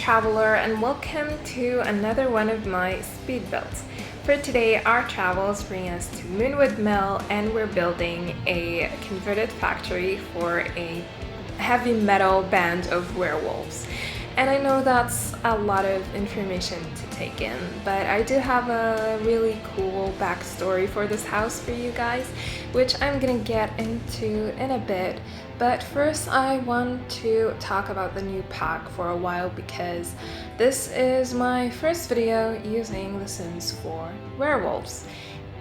Prowler and welcome to another one of my speed builds. For today, our travels bring us to Moonwood Mill and we're building a converted factory for a heavy metal band of werewolves. And I know that's a lot of information to take in, but I do have a really cool backstory for this house for you guys, which I'm gonna get into in a bit. But first I want to talk about the new pack for a while because this is my first video using The Sims for werewolves.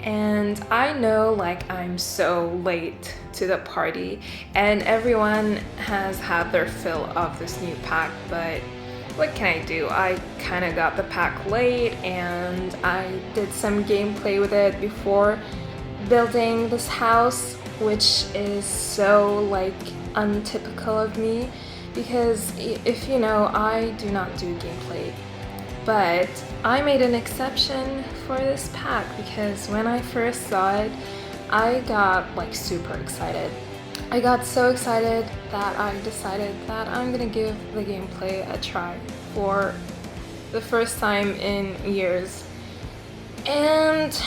And I know I'm so late to the party and everyone has had their fill of this new pack, but what can I do? I kind of got the pack late and I did some gameplay with it before building this house, which is so untypical of me because if you know, I do not do gameplay. But I made an exception for this pack because when I first saw it, I got super excited. I got so excited that I decided that I'm gonna give the gameplay a try for the first time in years. And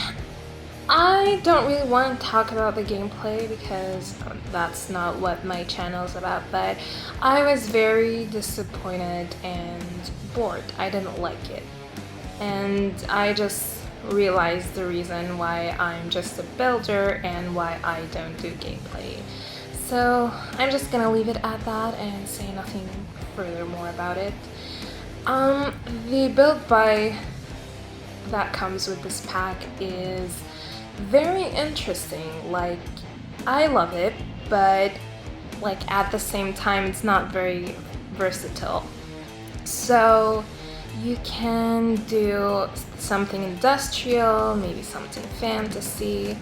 I don't really want to talk about the gameplay because that's not what my channel is about, but I was very disappointed and bored. I didn't like it. And I just realized the reason why I'm just a builder and why I don't do gameplay. So I'm just gonna leave it at that and say nothing further more about it. The build buy that comes with this pack is very interesting. I love it, but at the same time it's not very versatile. So you can do something industrial, maybe something fantasy.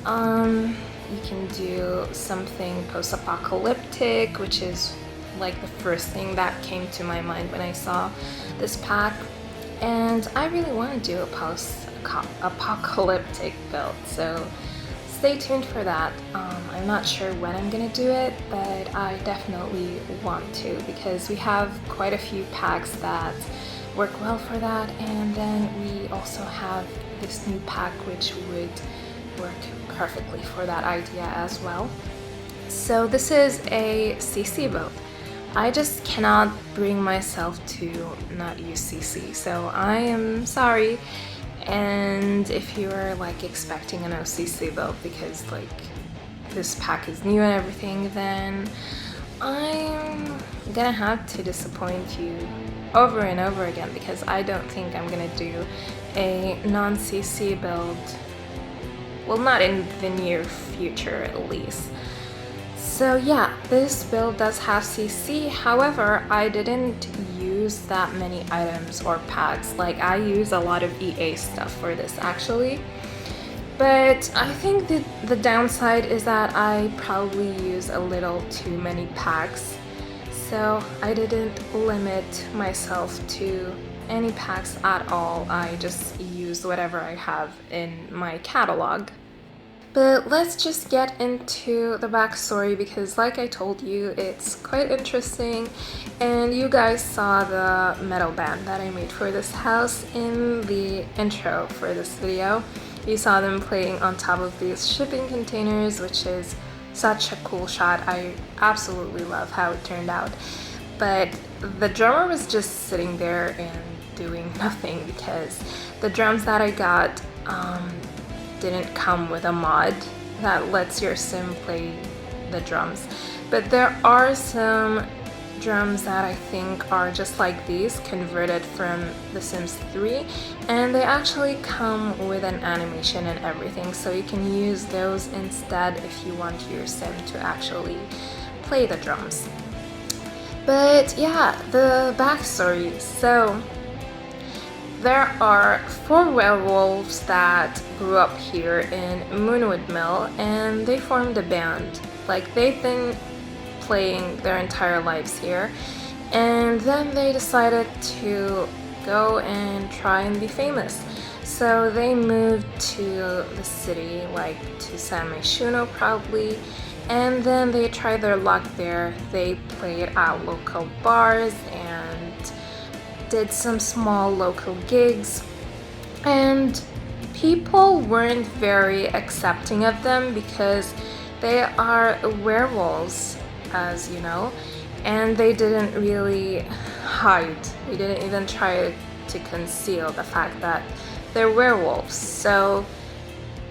You can do something post-apocalyptic, which is the first thing that came to my mind when I saw this pack. And I really want to do a post-apocalyptic build, so stay tuned for that. I'm not sure when I'm gonna do it, but I definitely want to because we have quite a few packs that work well for that, and then we also have this new pack which would work perfectly for that idea as well. So this is a CC build. I just cannot bring myself to not use CC, so I am sorry. And if you're expecting an OCC build because this pack is new and everything, then I'm gonna have to disappoint you over and over again because I don't think I'm gonna do a non-CC build. Well, not in the near future at least. So yeah, this build does have CC, however, I didn't use that many items or packs. I use a lot of EA stuff for this actually. But I think the downside is that I probably use a little too many packs. So I didn't limit myself to any packs at all. I just used whatever I have in my catalog. But let's just get into the backstory because like I told you, it's quite interesting, and you guys saw the metal band that I made for this house in the intro for this video. You saw them playing on top of these shipping containers, which is such a cool shot. I absolutely love how it turned out. But the drummer was just sitting there and doing nothing because the drums that I got didn't come with a mod that lets your sim play the drums. But there are some drums that I think are just like these, converted from The Sims 3, and they actually come with an animation and everything, so you can use those instead if you want your sim to actually play the drums. But yeah, the backstory. So there are 4 werewolves that grew up here in Moonwood Mill and they formed a band. They've been playing their entire lives here, and then they decided to go and try and be famous. So they moved to the city, to San Myshuno probably, and then they tried their luck there. They played at local bars and did some small local gigs, and people weren't very accepting of them because they are werewolves, as you know, and they didn't really hide. They didn't even try to conceal the fact that they're werewolves. So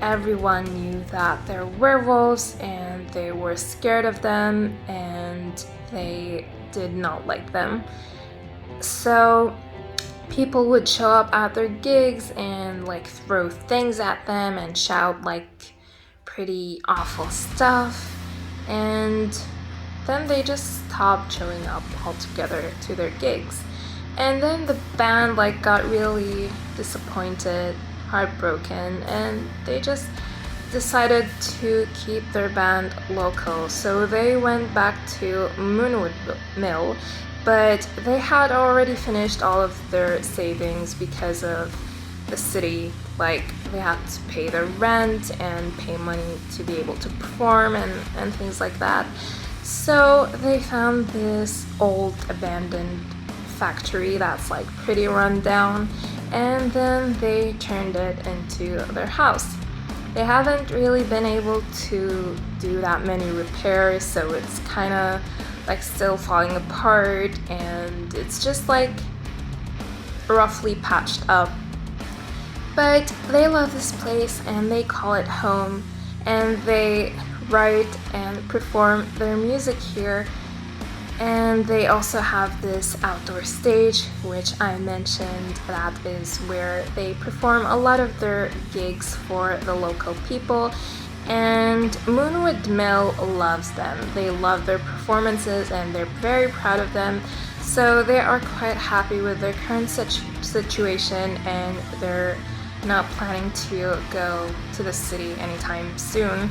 everyone knew that they're werewolves and they were scared of them and they did not like them. So people would show up at their gigs and like throw things at them and shout like pretty awful stuff, and then they just stopped showing up altogether to their gigs. And then the band like got really disappointed, heartbroken, and they just decided to keep their band local. So they went back to Moonwood Mill, but they had already finished all of their savings because of the city. Like they had to pay their rent and pay money to be able to perform and things like that. So they found this old abandoned factory that's like pretty run down, and then they turned it into their house. They haven't really been able to do that many repairs, so it's kind of like still falling apart, and it's just like roughly patched up. But they love this place and they call it home, and they write and perform their music here. And they also have this outdoor stage, which I mentioned, that is where they perform a lot of their gigs for the local people. And Moonwood Mill loves them. They love their performances and they're very proud of them. So they are quite happy with their current situation, and they're not planning to go to the city anytime soon.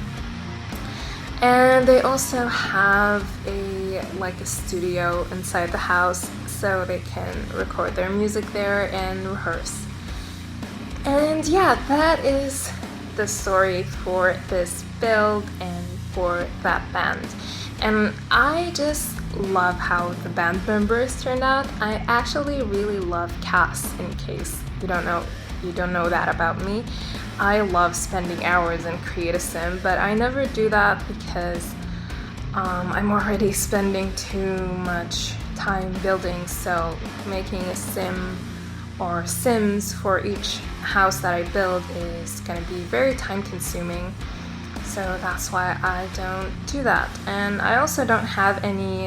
And they also have a studio inside the house, so they can record their music there and rehearse. And yeah, that is the story for this build and for that band. And I just love how the band members turned out. I actually really love cast, in case you don't know that about me. I love spending hours in Create a Sim, but I never do that because I'm already spending too much time building, so making a sim or sims for each house that I build is going to be very time consuming. So that's why I don't do that. And I also don't have any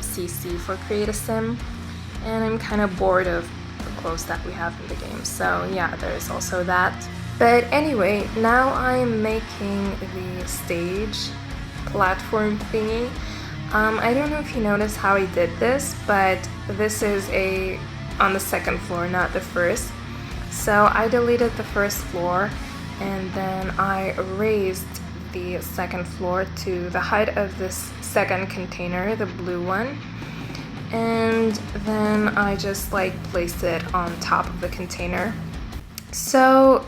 CC for Create a Sim, and I'm kind of bored of the clothes that we have in the game. So yeah, there's also that. But anyway, now I'm making the stage platform thingy. I don't know if you noticed how I did this, but this is on the second floor, not the first. So I deleted the first floor and then I raised the second floor to the height of this second container, the blue one. And then I just placed it on top of the container. So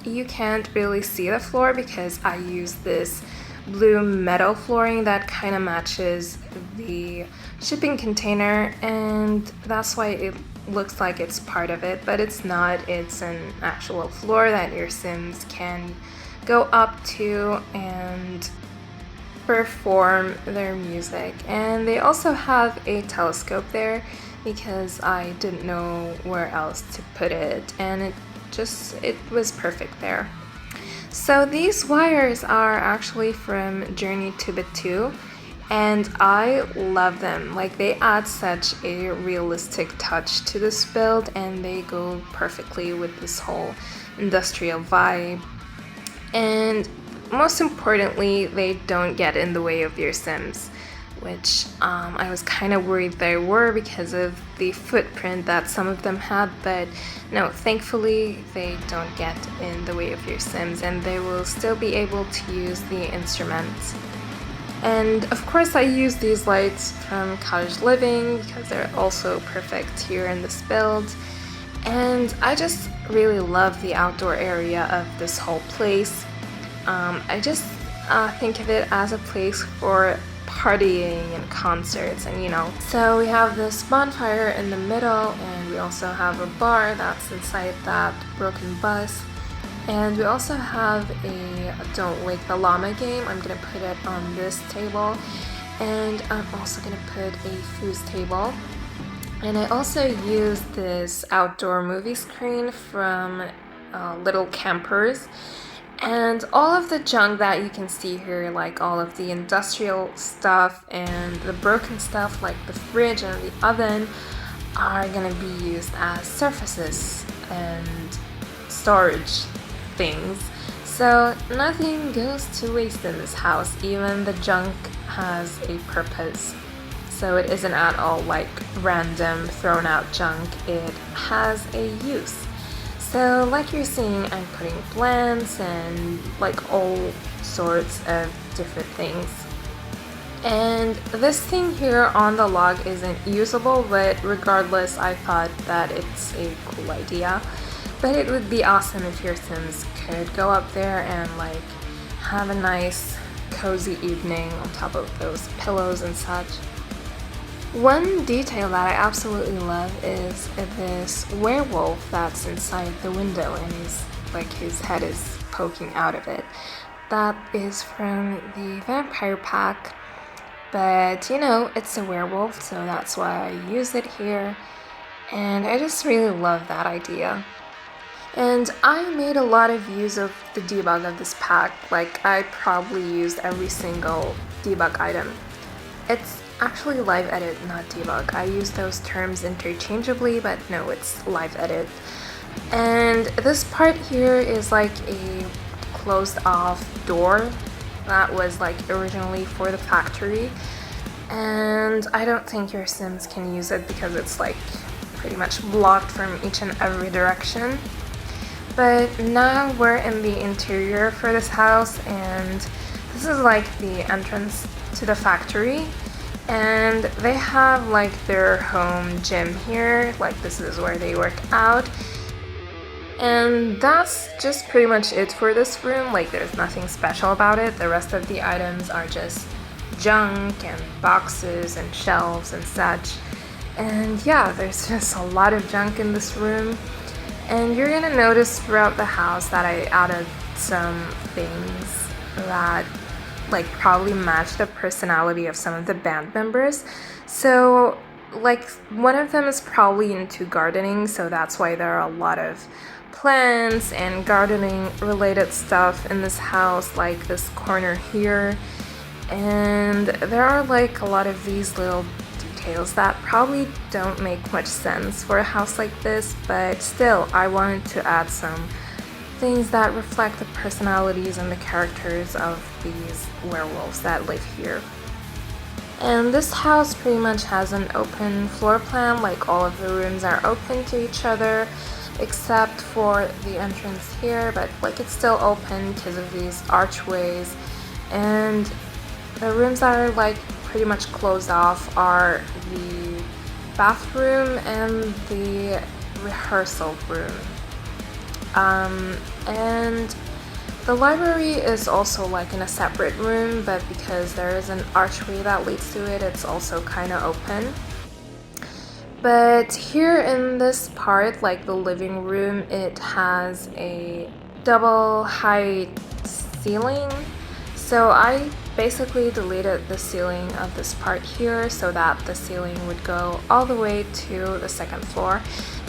you can't really see the floor because I use this blue metal flooring that kind of matches the shipping container, and that's why it looks like it's part of it, but it's not. It's an actual floor that your Sims can go up to and perform their music. And they also have a telescope there because I didn't know where else to put it, and it was perfect there. So these wires are actually from Journey to Bit 2, and I love them. They add such a realistic touch to this build, and they go perfectly with this whole industrial vibe. And most importantly, they don't get in the way of your Sims, which I was kind of worried they were because of the footprint that some of them had, but no, thankfully they don't get in the way of your Sims, and they will still be able to use the instruments. And of course I use these lights from Cottage Living because they're also perfect here in this build. And I just really love the outdoor area of this whole place. I just think of it as a place for partying and concerts, and so we have this bonfire in the middle, and we We also have a bar that's inside that broken bus. And we also have a Don't Wake the Llama game. I'm gonna put it on this table. And I'm also gonna put a foos table. And I also use this outdoor movie screen from Little Campers. And all of the junk that you can see here, like all of the industrial stuff and the broken stuff like the fridge and the oven, are gonna be used as surfaces and storage things. So nothing goes to waste in this house. Even the junk has a purpose. So it isn't at all like random thrown out junk. It has a use. So like you're seeing, I'm putting plants and like all sorts of different things. And this thing here on the log isn't usable, but regardless, I thought that it's a cool idea. But it would be awesome if your Sims could go up there and like have a nice cozy evening on top of those pillows and such. One detail that I absolutely love is this werewolf that's inside the window and his head is poking out of it. That is from the vampire pack, but you know, it's a werewolf, so that's why I use it here. And I just really love that idea. And I made a lot of use of the debug of this pack. Like, I probably used every single debug item. It's actually live edit, not debug. I use those terms interchangeably, but no, it's live edit. And this part here is like a closed off door that was like originally for the factory. And I don't think your Sims can use it because it's like pretty much blocked from each and every direction. But now we're in the interior for this house, and this is like the entrance to the factory. And they have like their home gym here, like this is where they work out. And that's just pretty much it for this room. Like, there's nothing special about it. The rest of the items are just junk and boxes and shelves and such. And yeah, there's just a lot of junk in this room. And you're gonna notice throughout the house that I added some things that like probably match the personality of some of the band members. So like one of them is probably into gardening, so that's why there are a lot of plants and gardening related stuff in this house, like this corner here. And there are like a lot of these little details that probably don't make much sense for a house like this, but still I wanted to add some things that reflect the personalities and the characters of these werewolves that live here. And this house pretty much has an open floor plan, like all of the rooms are open to each other except for the entrance here, but like it's still open because of these archways. And the rooms that are like pretty much closed off are the bathroom and the rehearsal room. And the library is also like in a separate room, but because there is an archway that leads to it, it's also kind of open. But here in this part, like the living room, it has a double height ceiling. So I basically deleted the ceiling of this part here so that the ceiling would go all the way to the second floor.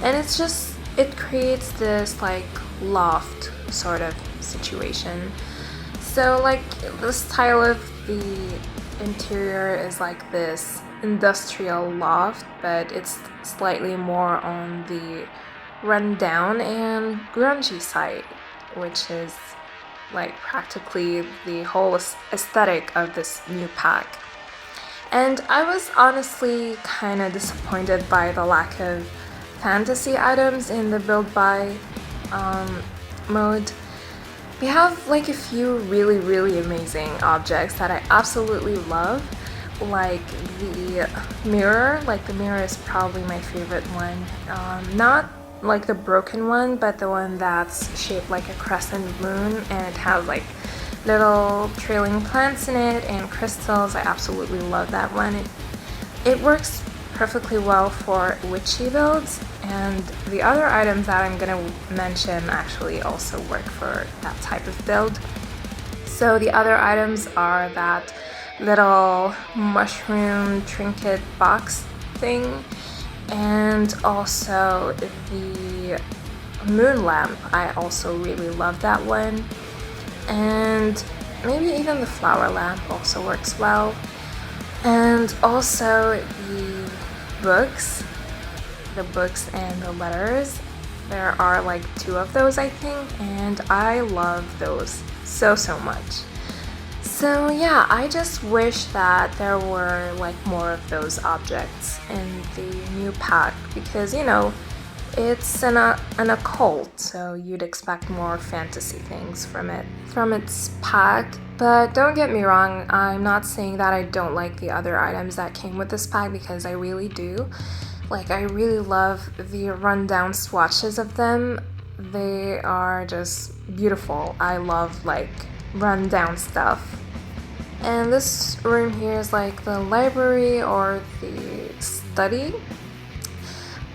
And it creates this like loft sort of situation. So like the style of the interior is like this industrial loft, but it's slightly more on the rundown and grungy side, which is like practically the whole aesthetic of this new pack. And I was honestly kind of disappointed by the lack of fantasy items in the build by mode. We have like a few really amazing objects that I absolutely love, like the mirror. Like the mirror is probably my favorite one. Not like the broken one, but the one that's shaped like a crescent moon, and it has like little trailing plants in it and crystals. I absolutely love that one. It works perfectly well for witchy builds, And the other items that I'm gonna mention actually also work for that type of build. So the other items are that little mushroom trinket box thing, and also the moon lamp. I also really love that one, and maybe even the flower lamp also works well. And also the books and the letters. There are like 2 of those, I think, and I love those so much. So yeah, I just wish that there were like more of those objects in the new pack, because you know, it's an occult, so you'd expect more fantasy things from its pack. But don't get me wrong, I'm not saying that I don't like the other items that came with this pack, because I really do. Like, I really love the rundown swatches of them. They are just beautiful. I love like rundown stuff. And this room here is like the library or the study.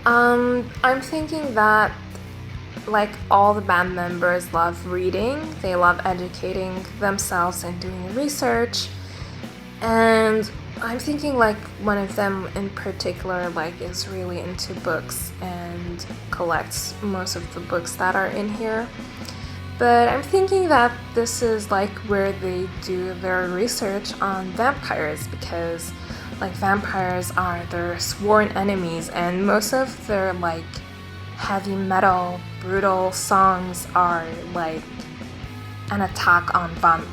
I'm thinking that like all the band members love reading, they love educating themselves and doing research, and I'm thinking like one of them in particular like is really into books and collects most of the books that are in here. But I'm thinking that this is like where they do their research on vampires, because like vampires are their sworn enemies, and most of their like heavy metal brutal songs are like an attack on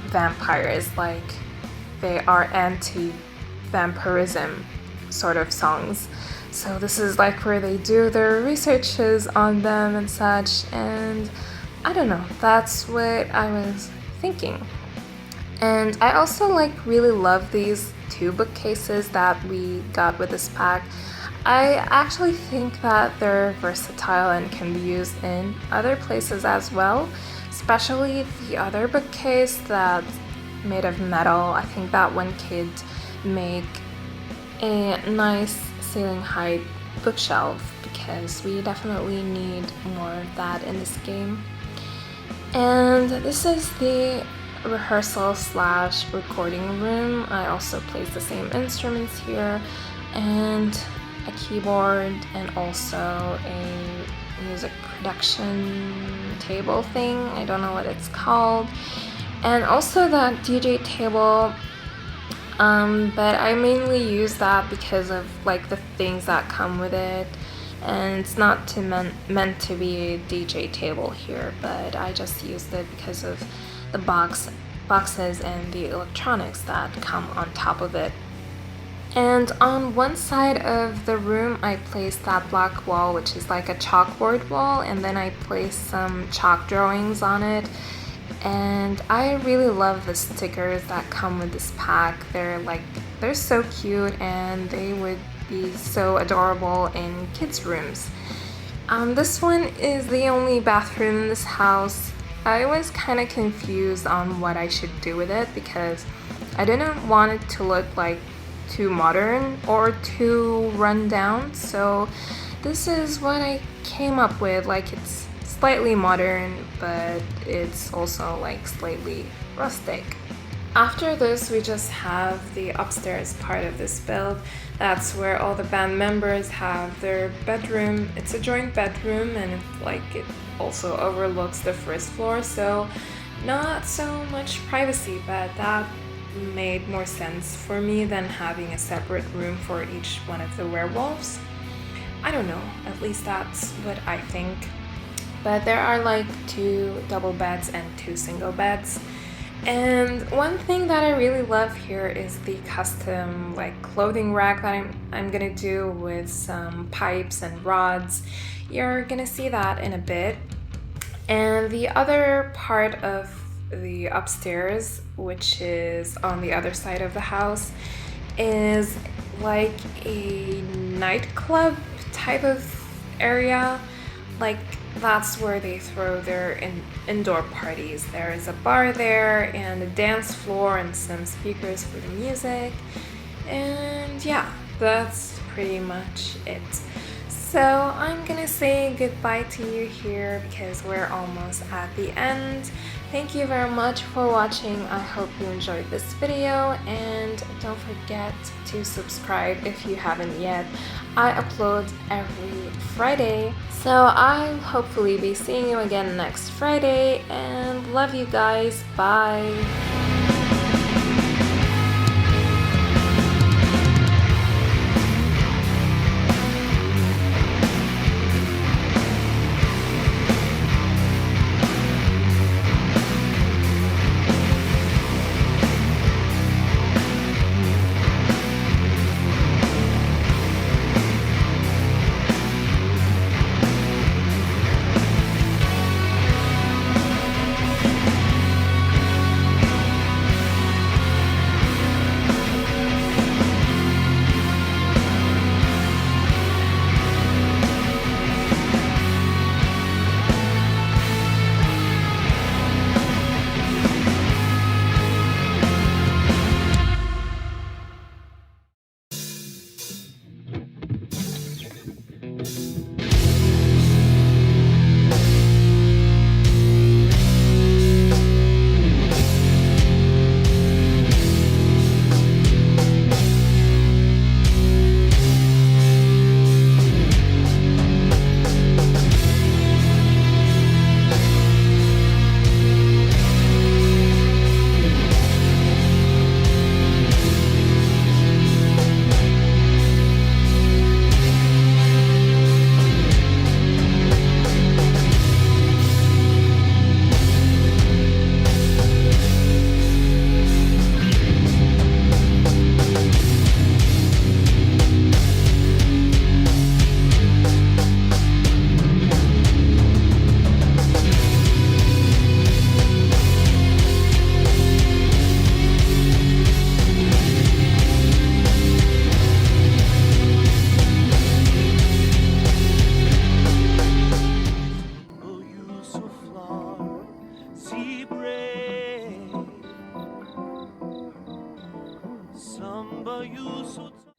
vampires. Like they are anti-vampirism sort of songs. So this is like where they do their researches on them and such, and I don't know, that's what I was thinking. And I also like really love these 2 bookcases that we got with this pack. I actually think that they're versatile and can be used in other places as well, especially the other bookcase that's made of metal. I think that one could make a nice ceiling height bookshelf, because we definitely need more of that in this game. And this is the rehearsal / recording room. I also placed the same instruments here, and a keyboard, and also a music production table thing. I don't know what it's called. And also that DJ table, but I mainly use that because of like the things that come with it, and it's not meant to be a DJ table here, but I just used it because of the boxes and the electronics that come on top of it. And on one side of the room I placed that black wall, which is like a chalkboard wall, and then I placed some chalk drawings on it. And I really love the stickers that come with this pack. They're so cute, and they would be so adorable in kids' rooms. This one is the only bathroom in this house. I was kind of confused on what I should do with it, because I didn't want it to look like too modern or too run down. So this is what I came up with. Like, it's slightly modern, but it's also like slightly rustic. After this, we just have the upstairs part of this build. That's where all the band members have their bedroom. It's a joint bedroom, and it also overlooks the first floor, so not so much privacy, but that made more sense for me than having a separate room for each one of the werewolves. I don't know, at least that's what I think. But there are like 2 double beds and 2 single beds. And one thing that I really love here is the custom like clothing rack that I'm gonna do with some pipes and rods. You're gonna see that in a bit. And the other part of the upstairs, which is on the other side of the house, is like a nightclub type of area. Like, that's where they throw their indoor parties. There is a bar there and a dance floor and some speakers for the music. And yeah, that's pretty much it. So I'm gonna say goodbye to you here because we're almost at the end. Thank you very much for watching. I hope you enjoyed this video and don't forget to subscribe if you haven't yet. I upload every Friday. So I'll hopefully be seeing you again next Friday and love you guys. Bye. Samba, you so